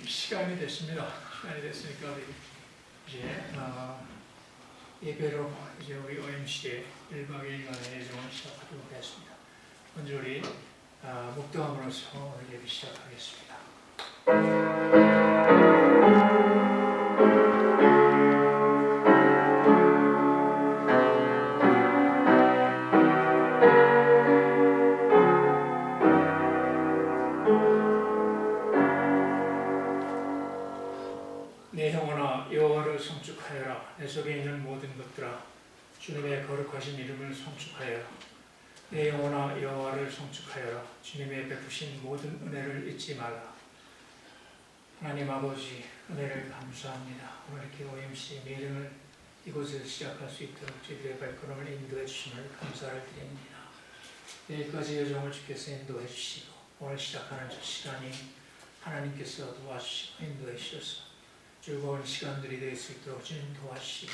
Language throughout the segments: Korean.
시간이 됐습니다. 시간이 됐으니까 우리 이제 예배로 이제 우리 OMC의 1박 2일간의 예정을 시작하도록 하겠습니다. 먼저 우리 묵도함으로써 오늘 예배 시작하겠습니다. 내 영혼아 여호와를 송축하여라. 내 속에 있는 모든 것들아 주님의 거룩하신 이름을 송축하여라. 내 영혼아 여호와를 송축하여라. 주님의 베푸신 모든 은혜를 잊지 말라. 하나님 아버지 은혜를 감사합니다. 오늘 이렇게 OMC 미팅을 이곳에서 시작할 수 있도록 저희들의 발걸음을 인도해 주심을 감사를 드립니다. 내일까지 여정을 주께서 인도해 주시고 오늘 시작하는 저 시간이 하나님께서 도와주시고 인도해 주셔서 즐거운 시간들이 될 수 있도록 주님 도와주시고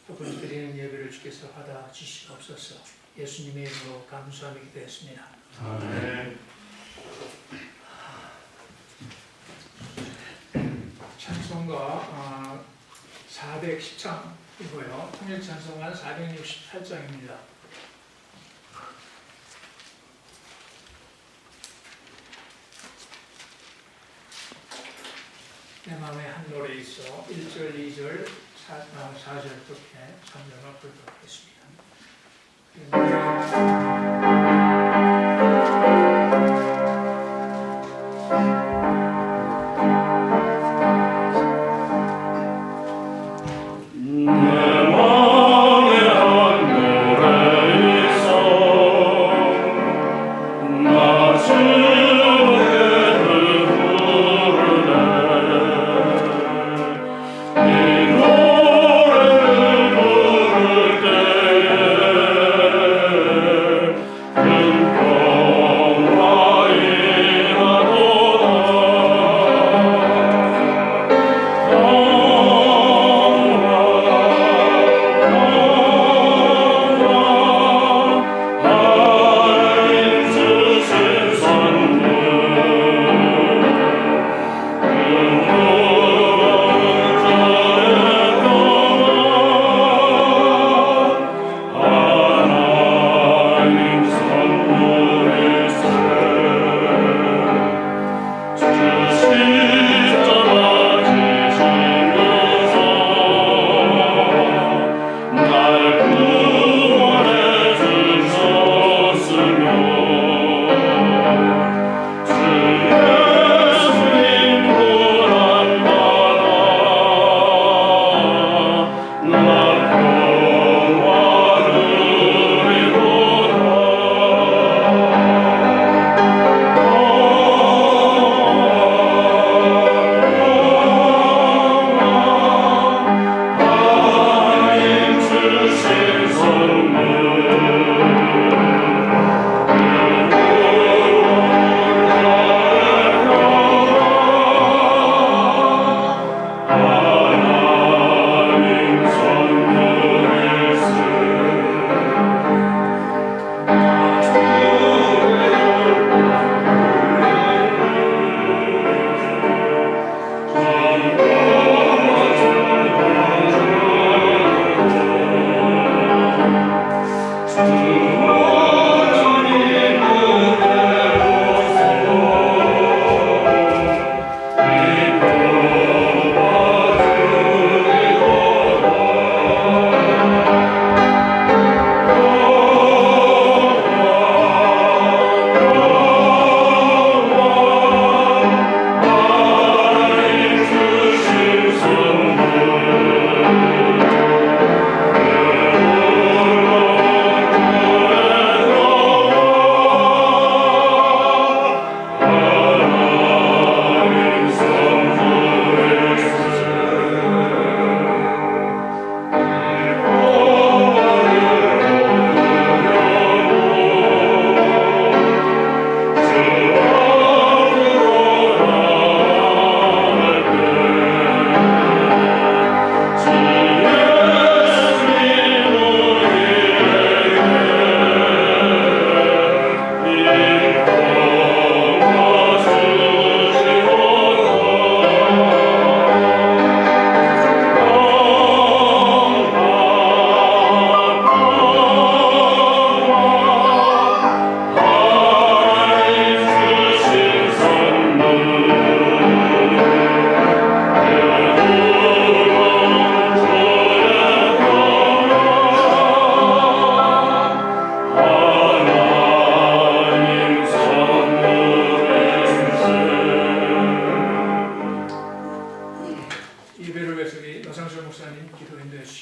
또 드리는 예배를 주께서 받아 주시옵소서. 예수님의 이름으로 감사하며 기도했습니다. 아멘. 찬송가 410장이고요. 통일 찬송가 468장입니다. 내 마음에 한 노래 있어 1절, 2절, 4절 이렇게 3절만 부르도록 하겠습니다.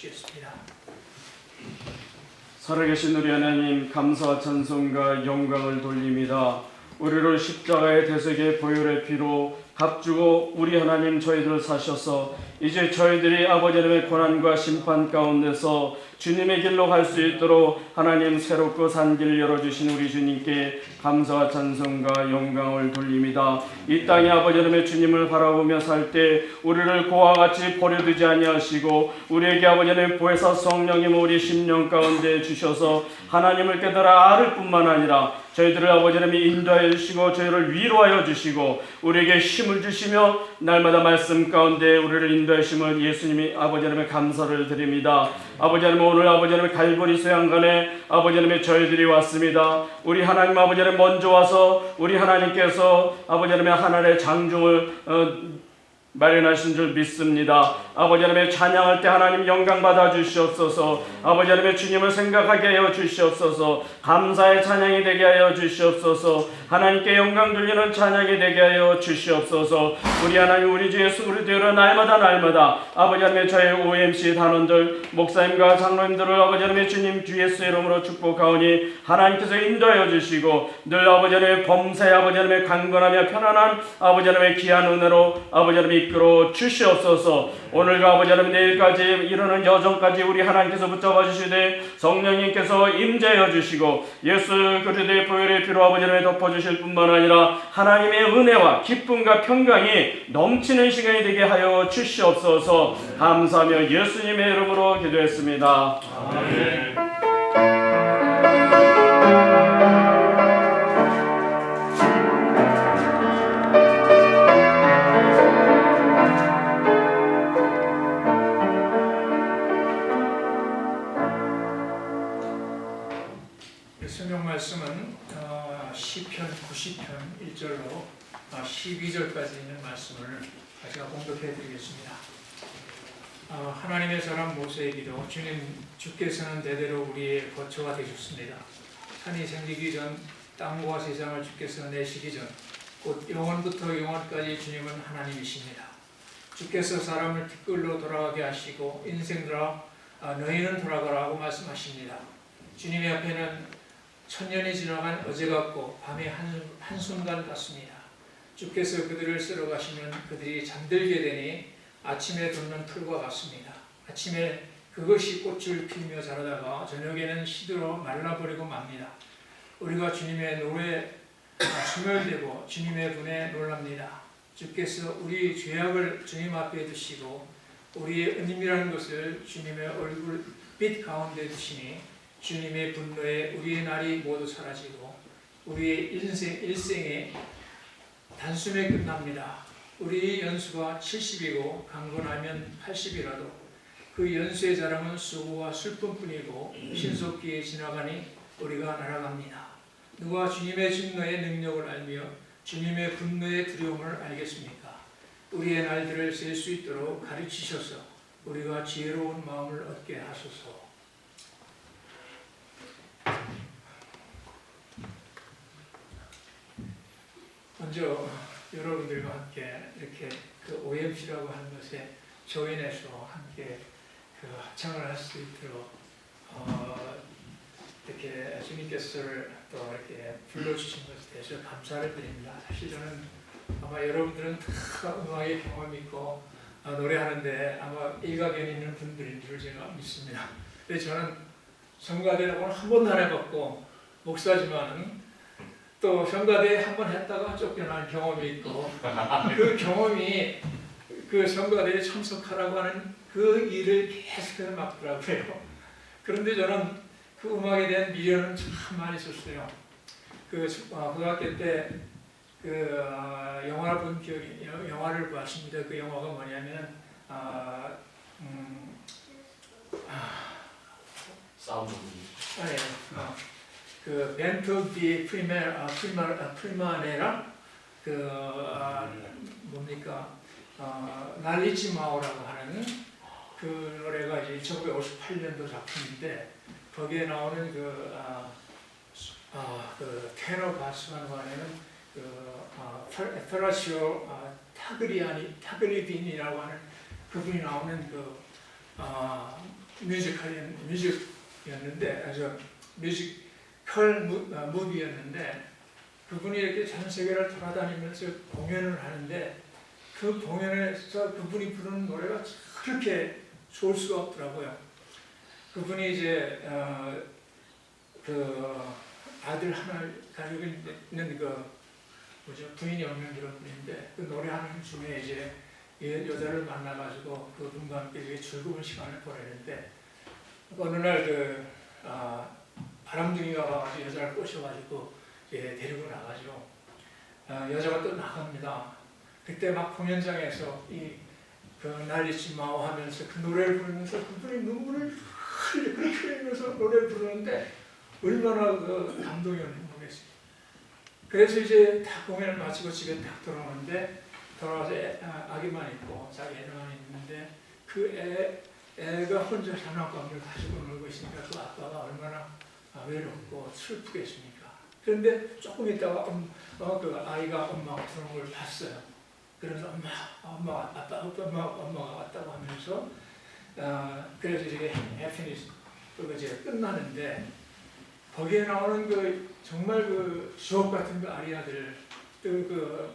주시겠습니다. 살아계신 우리 하나님, 감사와 찬송과 영광을 돌립니다. 우리를 십자가의 대속의 보혈의 피로 값주고 우리 하나님 저희들을 사셔서 이제 저희들이 아버지 하나님의 고난과 심판 가운데서 주님의 길로 갈 수 있도록 하나님 새롭고 산 길을 열어주신 우리 주님께 감사와 찬송과 영광을 돌립니다. 이 땅에 아버지 하나님의 주님을 바라보며 살 때 우리를 고와 같이 버려두지 아니하시고 우리에게 아버지 하나님 보혜사 성령님 우리 심령 가운데 주셔서 하나님을 깨달아 알을 뿐만 아니라 저희들을 아버지 하나님이 인도하여 주시고 저희를 위로하여 주시고 우리에게 힘을 주시며 날마다 말씀 가운데 우리를 인도하심을 예수님이 아버지 하나님의 감사를 드립니다. 아버지 하나님, 오늘 아버지 하나님의 갈보리 수양관에 아버지 하나님의 저희들이 왔습니다. 우리 하나님 아버지 하나님 먼저 와서 우리 하나님께서 아버지 하나님의 하늘의 장중을 마련하신 줄 믿습니다. 아버지 하나님의 찬양할 때 하나님 영광 받아 주시옵소서. 아버지 하나님의 주님을 생각하게 하여 주시옵소서. 감사의 찬양이 되게 하여 주시옵소서. 하나님께 영광 돌리는 찬양이 되게 하여 주시옵소서. 우리 하나님, 우리 주 예수 그리스도로 날마다 아버지 하나님의 저희 OMC 단원들 목사님과 장로님들을 아버지 하나님의 주님 주 예수의 이름으로 축복하오니 하나님께서 인도하여 주시고 늘 아버지 하나님의 범사에 아버지 하나님의 강건하며 편안한 아버지 하나님의 귀한 은혜로 아버지 하나님 이끌어 주시옵소서. 오늘과 아버지 하나님 내일까지 이르는 여정까지 우리 하나님께서 붙잡아 주시되 성령님께서 임재하여 주시고 예수 그리스도의 보혈의 피로 아버지 하나님 덮어주실 뿐만 아니라 하나님의 은혜와 기쁨과 평강이 넘치는 시간이 되게 하여 주시옵소서. 감사하며 예수님의 이름으로 기도했습니다. 아멘. 성경 말씀은 시편 90편 1절로 12절까지 있는 말씀을 제가 공독해 드리겠습니다. 하나님의 사람 모세의 기도. 주께서는 대대로 우리의 거처가 되셨습니다. 산이 생기기 전 땅과 세상을 주께서 내시기 전 곧 영원부터 영원까지 주님은 하나님이십니다. 주께서 사람을 티끌로 돌아가게 하시고 인생들아 너희는 돌아가라고 말씀하십니다. 주님의 앞에는 천년이 지나간 어제 같고 밤의 한순간 같습니다. 주께서 그들을 쓸어 가시면 그들이 잠들게 되니 아침에 돋는 풀과 같습니다. 아침에 그것이 꽃을 피우며 자라다가 저녁에는 시들어 말라버리고 맙니다. 우리가 주님의 노래에 소멸되고 주님의 분에 놀랍니다. 주께서 우리 죄악을 주님 앞에 두시고 우리의 은임이라는 것을 주님의 얼굴 빛 가운데 두시니 주님의 분노에 우리의 날이 모두 사라지고 우리의 일생의 단숨에 끝납니다. 우리의 연수가 70이고 강건하면 80이라도 그 연수의 자랑은 수고와 슬픔뿐이고 신속기에 지나가니 우리가 날아갑니다. 누가 주님의 진노의 능력을 알며 주님의 분노의 두려움을 알겠습니까? 우리의 날들을 셀 수 있도록 가르치셔서 우리가 지혜로운 마음을 얻게 하소서. 먼저 여러분들과 함께 이렇게 그 OMC라고 하는 것에 조인해서 함께 그 합창을 할 수 있도록 이렇게 주님께서를 또 이렇게 불러주신 것에 대해서 감사를 드립니다. 사실 저는 아마 여러분들은 다 음악의 경험이 있고 노래하는데 아마 일가견이 있는 분들인 줄 제가 믿습니다. 근데 저는 성가대라고는 한 번도 안 해봤고 목사지만은 또 성가대 한 번 했다가 쫓겨난 경험이 있고 그 경험이 그 성가대에 참석하라고 하는 그 일을 계속해서 막더라고요. 그런데 저는 그 음악에 대한 미련은 참 많이 있었어요. 그 고등학교 때 그 영화를 본 기억이 영화를 봤습니다. 그 영화가 뭐냐면 사운드. 그 벤토 디 프리마네라 그 뭡니까 날리치마오라고 하는 그 노래가 이제 1958년도 작품인데 거기에 나오는 그 테너 가수라고 하는 페라시오 타그리딘이라고 하는 그분이 나오는 그 뮤직이었는데 아주 뮤지컬 무비였는데 그분이 이렇게 전 세계를 돌아다니면서 공연을 하는데 그 공연에서 그분이 부르는 노래가 그렇게 좋을 수가 없더라고요. 그분이 이제 그 아들 하나 가지고 있는 그 부인이 없는 그런 분인데 그 노래하는 중에 이제 여자를 만나가지고 그분과 함께 되게 즐거운 시간을 보내는데 어느 날 바람둥이가 와가지고 여자를 꼬셔가지고 데리고 나가죠. 여자가 또 나갑니다. 그때 막 공연장에서 그 날리지 마오 하면서 그 노래를 부르면서 그분이 눈물을 그렇게 흘리면서 노래를 부르는데 얼마나 그 감동이었는지 모르겠어요. 그래서 이제 다 공연을 마치고 집에 딱 돌아오는데 돌아와서 아기만 있고 자기 애만 있는데 그 애가 혼자 장난감을 가지고 놀고 있으니까 그 아빠가 얼마나 외롭고 슬프겠습니까? 그런데 조금 있다가 그 아이가 엄마가 들어온 걸 봤어요. 그래서 엄마가 왔다고 하면서 그래서 이제 해피니스 그거 이제 끝나는데 거기에 나오는 그 정말 그 주옥 같은 그 아리아들 또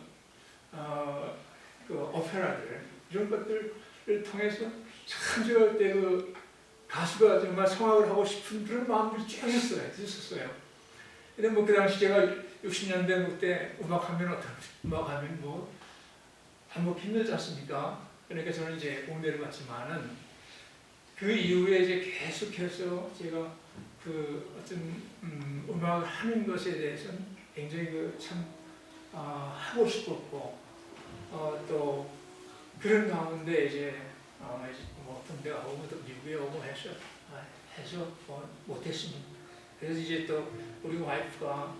그 오페라들 이런 것들을 통해서 참 제가 그때 그 가수가 정말 성악을 하고 싶은 그런 마음들이 쫙 있었어요. 근데 뭐 그 당시 제가 60년대 그때 음악하면 음악하면 뭐 한몫 힘들지 않습니까? 그러니까 저는 이제 공대를 갔지만은 그 이후에 이제 계속해서 제가 그 어떤 음악을 하는 것에 대해서는 굉장히 참 하고 싶었고 또 그런 가운데 이제 뭐 군대 가고 또 미국에 오고 해서 뭐 못했습니다. 그래서 이제 또 우리 와이프가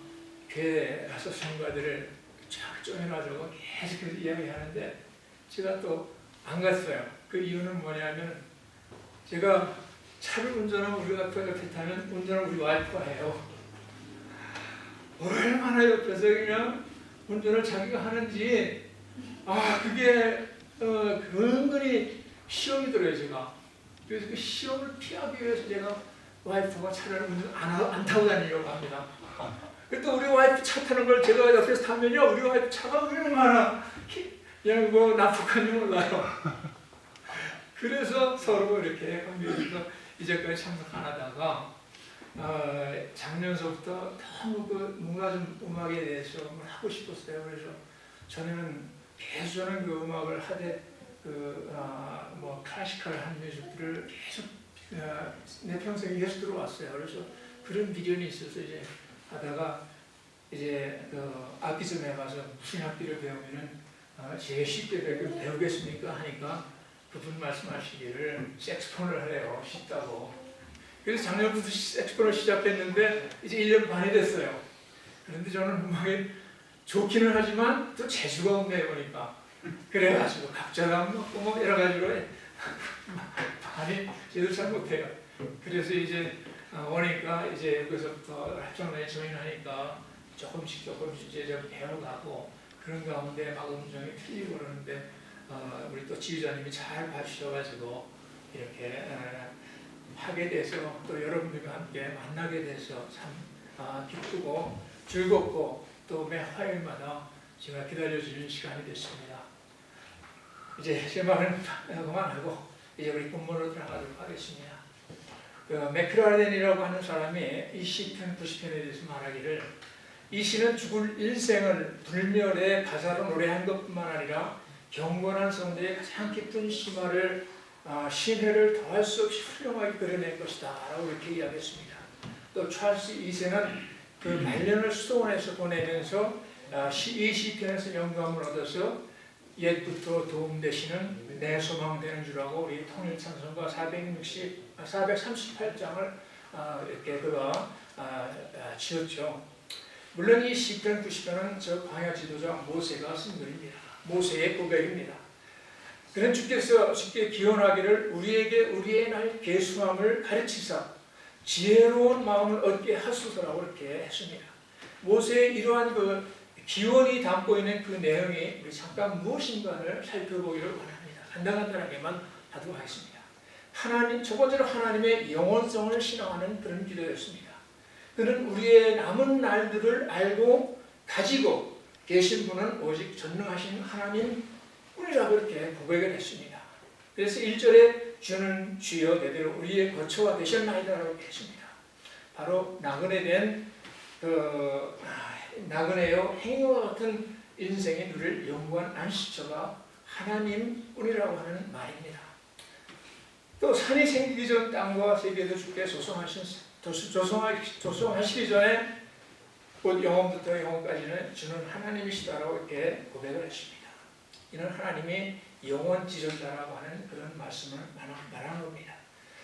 교회 가서 성가들을 쫙 쪼여가지고 계속해서 이야기하는데 제가 또 안 갔어요. 그 이유는 뭐냐면 제가 차를 운전하면 우리 와이프가 옆에 타면 운전을 우리 와이프가 해요. 얼마나 옆에서 그냥 운전을 자기가 하는지 그게 은근히 시험이 들어요 제가. 그래서 그 시험을 피하기 위해서 제가 와이프가 차를 운전 안 타고 다니려고 합니다. 또 우리 와이프 차 타는 걸 제가 옆에서 타면요 우리 와이프 차가 얼마나 그냥 뭐 나쁘간지 몰라요. 그래서 서로 이렇게 관계에서 이제까지 참석 안 하다가 작년서부터 너무 뭔가 좀 음악에 대해서 하고 싶었어요. 그래서 저는 계속 그 음악을 하되 뭐 클래시컬한 뮤직들을 계속 내 평생에 계속 들어왔어요. 그래서 그런 비전이 있어서 이제 하다가 이제 악기점에 가서 무슨 악기를 배우면은 제일 쉽게 배우겠습니까 하니까 그분 말씀하시기를 색스폰을 하래요. 쉽다고. 그래서 작년부터 색스폰을 시작했는데 이제 1년 반이 됐어요. 그런데 저는 음악에 좋기는 하지만 또 재주가 없네요 보니까. 그래가지고 각자가 뭐 여러 가지로 많이 제대로 잘 못해요. 그래서 이제 오니까 이제 여기서부터 합창단에 조인하니까 조금씩 이제 좀 배워가고 그런 가운데 막 음정이 틀리고 그러는데 우리 또 지휘자님이 잘 봐주셔가지고 이렇게 하게 돼서 또 여러분들과 함께 만나게 돼서 참 기쁘고 즐겁고 또 매 화요일마다 제가 기다려주는 시간이 됐습니다. 이제 제 말은 그만하고 이제 우리 본문으로 들어가도록 하겠습니다. 맥크라렌이라고 하는 사람이 이 시편 90편에 대해서 말하기를 이 시는 죽을 일생을 불멸의 가사로 노래한 것뿐만 아니라 경건한 성도의 가장 깊은 심화를 신혜를 더할 수 없이 훌륭하게 그려낸 것이다 라고 이렇게 이야기했습니다. 또 찰스 2세는 그 말년을 수도원에서 보내면서 이 시편에서 영감을 얻어서 옛부터 도움되시는 내 소망 되는 줄 알고 우리 통일찬송가 438장을 이렇게 그가 지었죠. 물론 이 시편 90편은 저 광야 지도자 모세가 쓴 글입니다. 모세의 고백입니다. 그는 주께서 쉽게 기원하기를 우리에게 우리의 날 계수함을 가르치사 지혜로운 마음을 얻게 하소서라고 이렇게 했습니다. 모세의 이러한 그 기원이 담고 있는 그 내용이 우리 잠깐 무엇인가를 살펴보기를 원합니다. 간단하게만 하도록 하겠습니다. 첫 번째로 하나님의 영원성을 신앙하는 그런 기도였습니다. 그는 우리의 남은 날들을 알고 가지고 계신 분은 오직 전능하신 하나님뿐이라고 이렇게 고백을 했습니다. 그래서 1절에 주는 주여 대대로 우리의 거처가 되셨나이다라고 했습니다. 바로 나그네요 행위와 같은 인생에 누릴 영원한 안식처가 하나님뿐이라고 하는 말입니다. 또 산이 생기기 전 땅과 세계도 주께 조성하시기 전에 곧 영원부터 영원까지는 주는 하나님이시다라고 이렇게 고백을 했습니다. 이는 하나님이 영원지존자라고 하는 그런 말씀을 말하는 겁니다.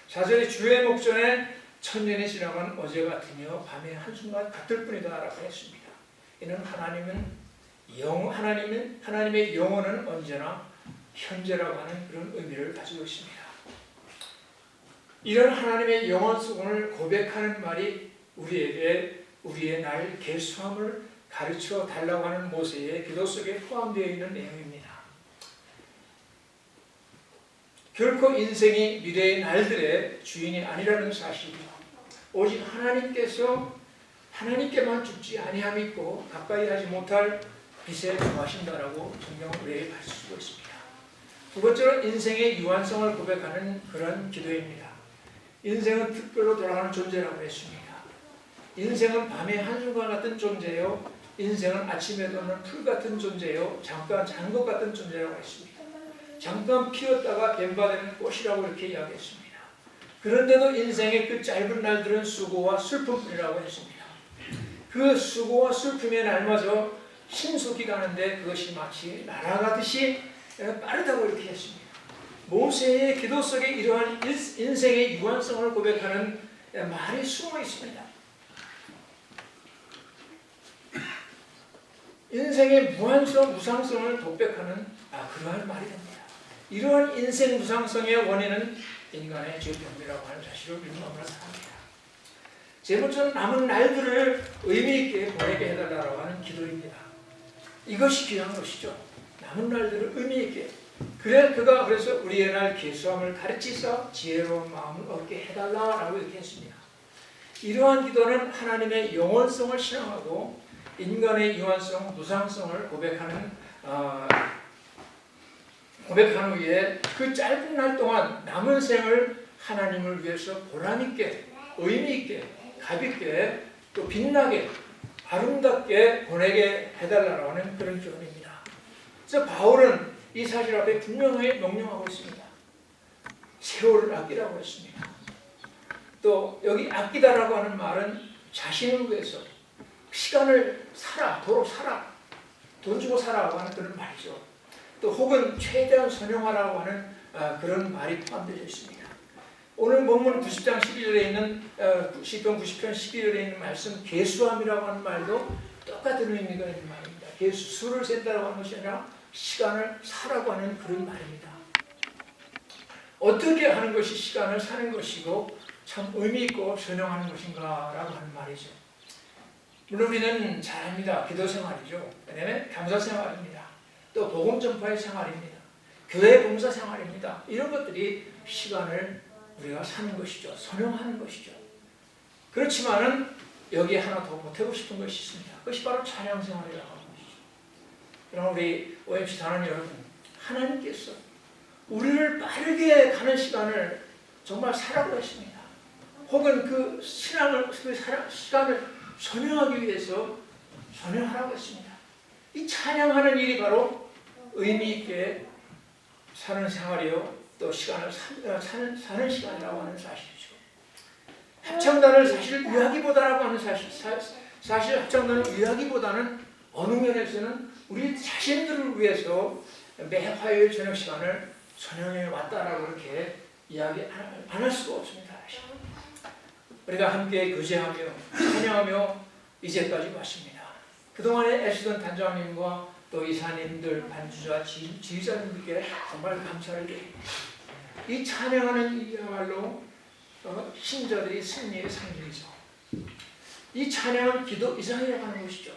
4절에 주의 목전에 천년이 지나간 어제 같으며 밤의 한순간 같을 뿐이다라고 했습니다. 이는 하나님의 영혼은 언제나 현재라고 하는 그런 의미를 가지고 있습니다. 이런 하나님의 영원성을 고백하는 말이 우리에게 우리의 날 계수함을 가르쳐 달라고 하는 모세의 기도 속에 포함되어 있는 내용입니다. 결코 인생이 미래의 날들의 주인이 아니라는 사실이요. 오직 하나님께만 죽지 아니함이 있고 가까이 하지 못할 빛에 거하신다라고 성경은 우리에게 가르치고 있습니다. 두 번째로 인생의 유한성을 고백하는 그런 기도입니다. 인생은 특별로 돌아가는 존재라고 했습니다. 인생은 밤의 한순간 같은 존재요. 인생은 아침에 도는 풀 같은 존재요. 잠깐 잔 것 같은 존재라고 했습니다. 잠깐 피었다가 뱀바되는 꽃이라고 이렇게 이야기했습니다. 그런데도 인생의 그 짧은 날들은 수고와 슬픔뿐이라고 했습니다. 그 수고와 슬픔의 날마저 신속히 가는데 그것이 마치 날아가듯이 빠르다고 이렇게 했습니다. 모세의 기도 속에 이러한 인생의 유한성을 고백하는 말이 숨어 있습니다. 인생의 무상성을 독백하는 그러한 말이 됩니다. 이러한 인생 무상성의 원인은 인간의 죄병이라고 하는 사실을 민감으로 합니다. 세 번째는 남은 날들을 의미 있게 보내게 해달라고 하는 기도입니다. 이것이 귀한 것이죠. 남은 날들을 의미 있게. 그래서 우리의 날 계수함을 가르치사 지혜로운 마음을 얻게 해달라고 이렇게 했습니다. 이러한 기도는 하나님의 영원성을 신앙하고 인간의 유한성, 무상성을 고백한 후에 그 짧은 날 동안 남은 생을 하나님을 위해서 보람있게, 의미있게, 값있게, 또 빛나게, 아름답게 보내게 해달라고 하는 그런 기원입니다. 그래서 바울은 이 사실 앞에 분명히 명령하고 있습니다. 세월을 아끼라고 했습니다. 또 여기 아끼다라고 하는 말은 자신을 위해서 시간을 도로 살아, 돈 주고 살아라고 하는 그런 말이죠. 또 혹은 최대한 선용하라고 하는 그런 말이 포함되어 있습니다. 오늘 본문 90장 12절에 있는 시편 90편 12절에 있는 말씀 계수함이라고 하는 말도 똑같은 의미가 있는 말입니다. 수를 센다라고 하는 것이 아니라 시간을 사라고 하는 그런 말입니다. 어떻게 하는 것이 시간을 사는 것이고 참 의미 있고 선용하는 것인가라고 하는 말이죠. 물론 우리는 잘합니다. 기도 생활이죠. 그다음에 감사 생활입니다. 또 복음 전파의 생활입니다. 교회 봉사 생활입니다. 이런 것들이 시간을 우리가 사는 것이죠. 선용하는 것이죠. 그렇지만은 여기에 하나 더 보태고 싶은 것이 있습니다. 그것이 바로 찬양 생활이라고 하는 것이죠. 그럼 우리 OMC 단원 여러분, 하나님께서 우리를 빠르게 가는 시간을 정말 사라고 했습니다. 혹은 그 시간을 선용하기 위해서 선용하라고 했습니다. 이 찬양하는 일이 바로 의미 있게 사는 생활이요, 또 시간을 사는 시간이라고 하는 사실이죠. 합창단을 사실 위하기보다라고 하는 사실 합창단을 위하기보다는 어느 면에서는 우리 자신들을 위해서 매 화요일 저녁 시간을 선영해 왔다라고 이렇게 이야기 안 할 수가 없습니다. 우리가 함께 교제하며 찬양하며 이제까지 왔습니다. 그동안에 애쓰던 단장님과 또 이사님들, 반주자, 지휘자님들께 정말 감사를 드립니다. 이 찬양하는 일이야말로 신자들이 승리의 상징이죠. 이 찬양은 기도 이상이라고 하는 것이죠.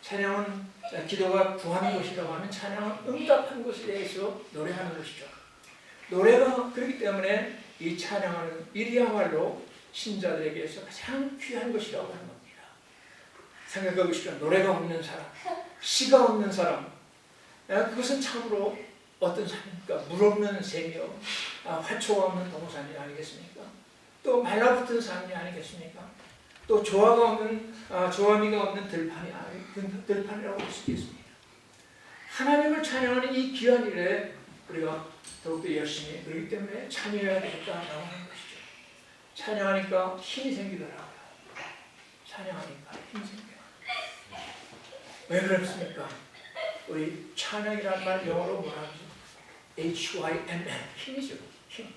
찬양은 기도가 구하는 것이라고 하면 찬양은 응답한 것에 대해서 노래하는 것이죠. 노래가 그렇기 때문에 이 찬양하는 일이야말로 신자들에게서 가장 귀한 것이라고 하는 겁니다. 생각해 보십시오. 노래가 없는 사람, 시가 없는 사람, 그것은 참으로 어떤 삶입니까? 물 없는 새며 화초가 없는 동산이 아니겠습니까? 또 말라붙은 삶이 아니겠습니까? 또 조화가 없는 조화미가 없는 들판이라고 할 수 있겠습니다. 하나님을 찬양하는 이 귀한 일에 우리가 더욱더 열심히 그렇기 때문에 참여해야 되겠다라고 하는 것이죠. 찬양하니까 힘이 생기더라고요. 찬양하니까 힘이 생겨요. 왜 그렇습니까? 우리 찬양이란 말 영어로 뭐라 하죠? HYMN, 힘이죠. 힘.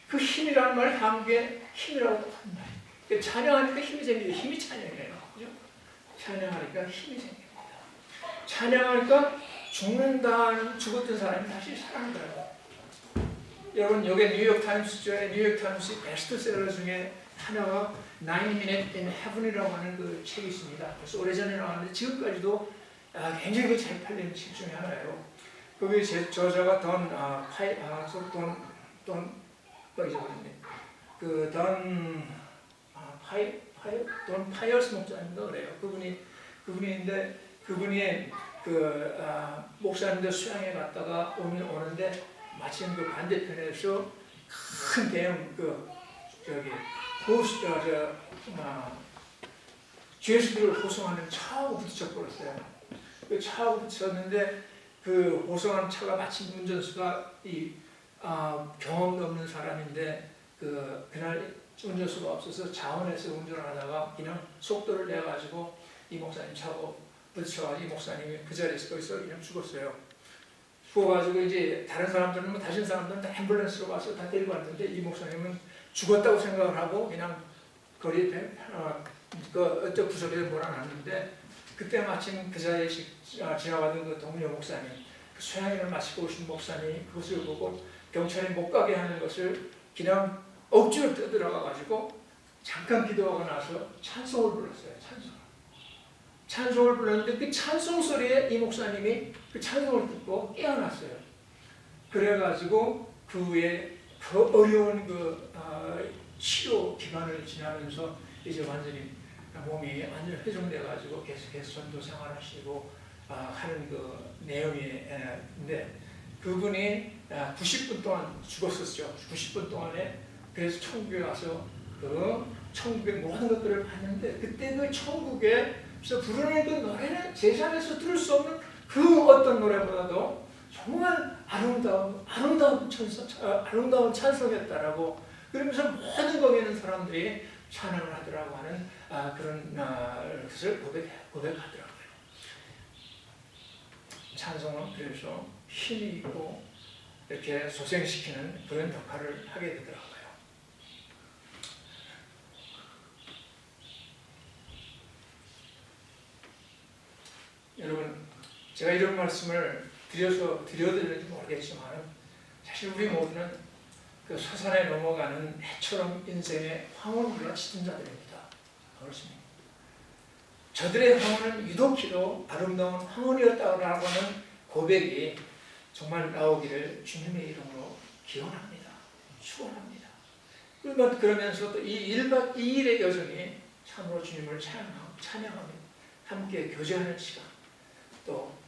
그 힘이라는 말이 한국의 힘이라고 합니다. 찬양하니까 힘이 생기죠. 힘이 찬양이에요. 그죠? 찬양하니까 힘이 생깁니다. 찬양하니까 죽었던 사람이 다시 살아나요. 여러분, 이게 뉴욕타임스죠. 뉴욕타임스 베스트셀러 중에 하나가 9 Minutes in Heaven이라고 하는 그 책이 있습니다. 그래서 오래전에 나왔는데 지금까지도 굉장히 잘 팔리는 책 중에 하나예요. 거기 저자가 돈 파이어스 목사님도 그래요. 그분인데 그분이 목사님들 수양에 갔다가 오는데 마침 그 반대편에서 큰 대형 죄수들을 호송하는 차하고 부딪혀버렸어요. 그 차하고 부딪혔는데 그 호송하는 차가 마침 운전수가 경험도 없는 사람인데 그날 운전수가 없어서 자원해서 운전을 하다가 그냥 속도를 내가지고 이 목사님 차고 부딪혀가지고 이 목사님이 그 자리에서 거기서 그냥 죽었어요. 죽어가지고 이제 다른 사람들은 다른 사람들은 다 앰뷸런스로 와서 다 데리고 왔는데 이 목사님은 죽었다고 생각을 하고 그냥 거리에 어떤 구석에 몰아놨는데 그때 마침 그 자리에 지나가던 그 동료 목사님, 그 수양회를 마치고 오신 목사님이 그것을 보고 경찰에 못 가게 하는 것을 그냥 억지로 떠들어가가지고 잠깐 기도하고 나서 찬송을 불렀어요. 찬송을 불렀는데 그 찬송 소리에 이 목사님이 그 찬송을 듣고 깨어났어요. 그래가지고 그 후에 그 어려운 치료 기간을 지나면서 이제 완전히 몸이 완전히 회복돼가지고 계속해서 전도 생활하시고 하는 그 내용인데 그분이 90분 동안 죽었었죠. 90분 동안에 그래서 천국에 와서 천국의 모든 것들을 봤는데 그때 그 천국에서 부르는 그 노래는 세상에서 들을 수 없는 그 어떤 노래보다도 정말 아름다운 찬송이었다라고 그러면서 모든 거기 있는 사람들이 찬양을 하더라고 하는 그런 것을 고백하더라고요. 찬송은 그래서 힘이 있고 이렇게 소생시키는 그런 역할을 하게 되더라고요. 여러분, 제가 이런 말씀을 드려드리는지 모르겠지만 사실 우리 모두는 그 서산에 넘어가는 해처럼 인생의 황혼으로 치든 자들입니다. 그렇습니다. 저들의 황혼은 유독히도 아름다운 황혼이었다고 하는 고백이 정말 나오기를 주님의 이름으로 기원합니다. 축원합니다. 그러면서 또 이 1박 2일의 여정이 참으로 주님을 찬양하며 함께 교제하는 시간, 또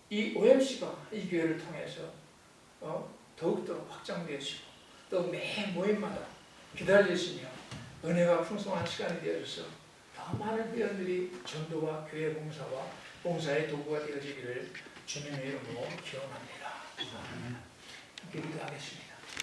이 OMC가 이 교회를 통해서 더욱더 확장되시고 또 매 모임마다 기다리시며 은혜가 풍성한 시간이 되어져서 더 많은 회원들이 전도와 교회 봉사의 도구가 되어지기를 주님의 이름으로 기원합니다. 함께 기도하겠습니다.